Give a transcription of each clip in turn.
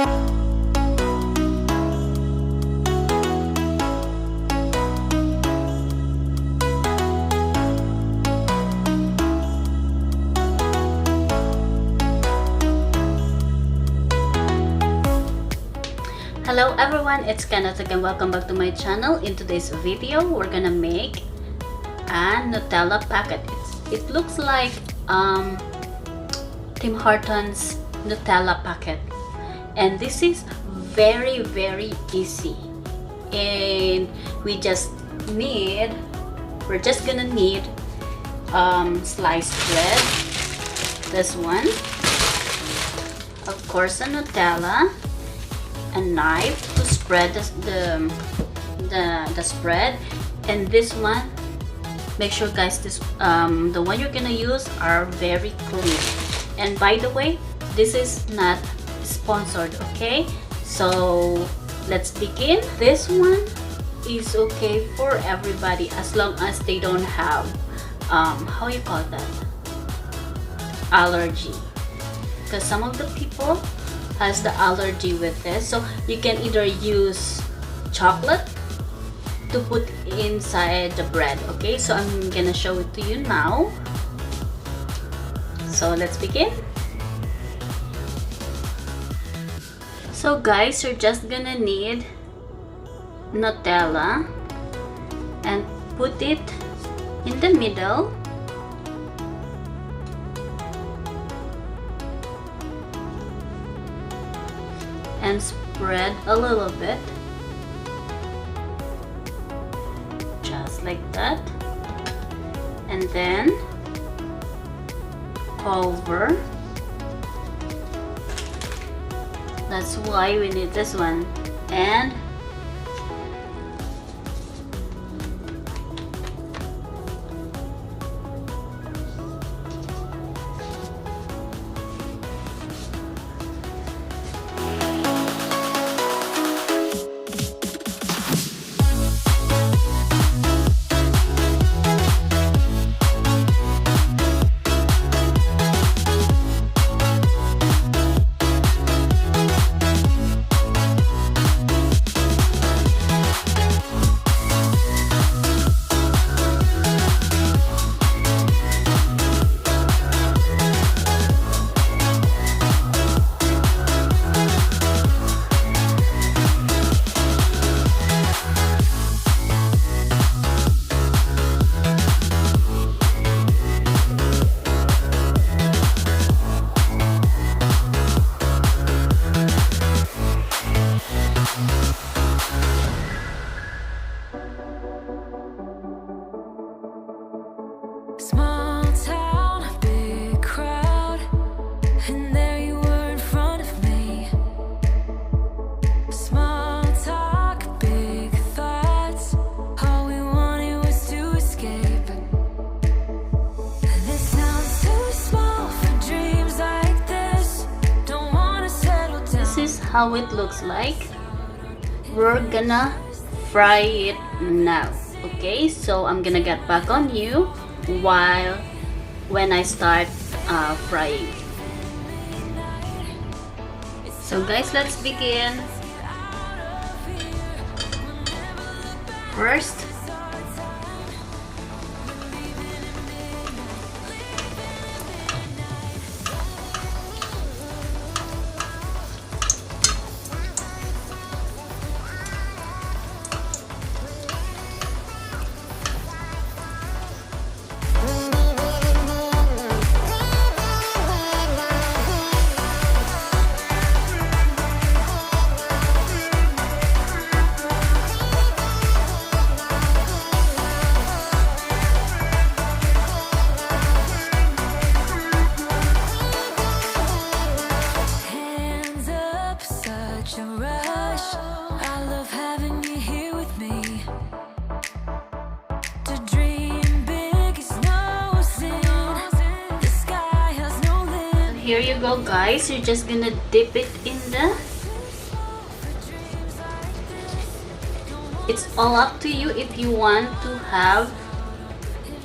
Hello everyone, it's Kneath again. Welcome back to my channel. In today's video, we're gonna make a Nutella packet. It looks like Tim Hortons Nutella packet, and this is very easy. And we're just gonna need sliced bread, this one, of course a Nutella, a knife to spread the spread, and this one, make sure guys, this the one you're gonna use are very clean. And by the way, this is not sponsored, okay? So let's begin. This one is okay for everybody as long as they don't have how you call that, allergy, because some of the people has the allergy with this. So you can either use chocolate to put inside the bread. Okay, so I'm gonna show it to you now. So let's begin. So guys, you're just gonna need Nutella and put it in the middle. And spread a little bit, just like that, and then cover. That's why we need this one. And small town, big crowd, and there you were in front of me. Small talk, big thoughts, all we wanted was to escape. This sounds too small for dreams like this. Don't wanna settle down. this is how it looks like. We're gonna fry it now. Okay, so I'm gonna get back on you when I start frying. So guys, let's begin. First, here you go guys. You're just gonna dip it in the, it's all up to you if you want to have,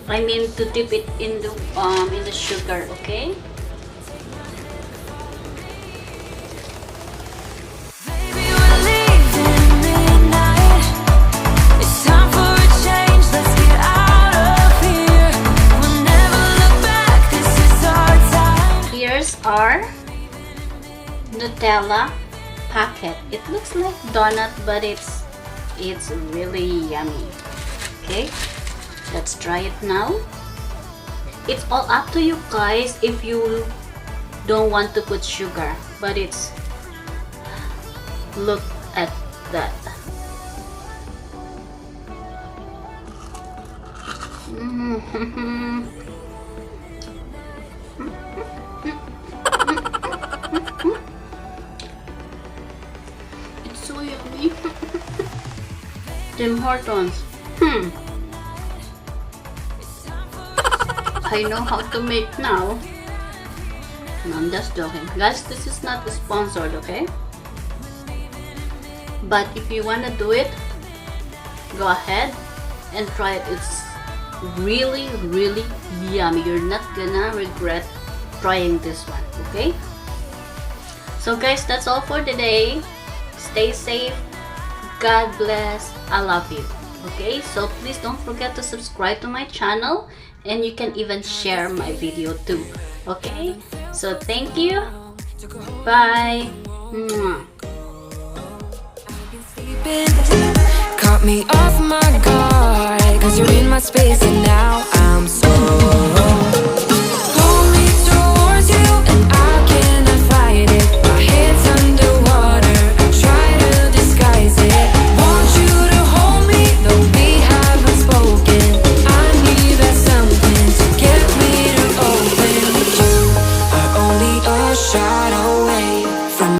to dip it in the sugar, okay? Nutella packet. It looks like donut, but it's really yummy. Okay, let's try it now. It's all up to you guys if you don't want to put sugar, but it's, look at that. It's so yummy. Tim Hortons. I know how to make now. No, I'm just joking. Guys, this is not sponsored, okay? But if you want to do it, go ahead and try it. It's really, really yummy. You're not gonna regret trying this one, okay? So guys, that's all for today. Stay safe. God bless. I love you. Okay, so please don't forget to subscribe to my channel, and you can even share my video too. Okay, so thank you. Bye. Mwah. Caught me off my guard, 'cause you're in my space and now I'm so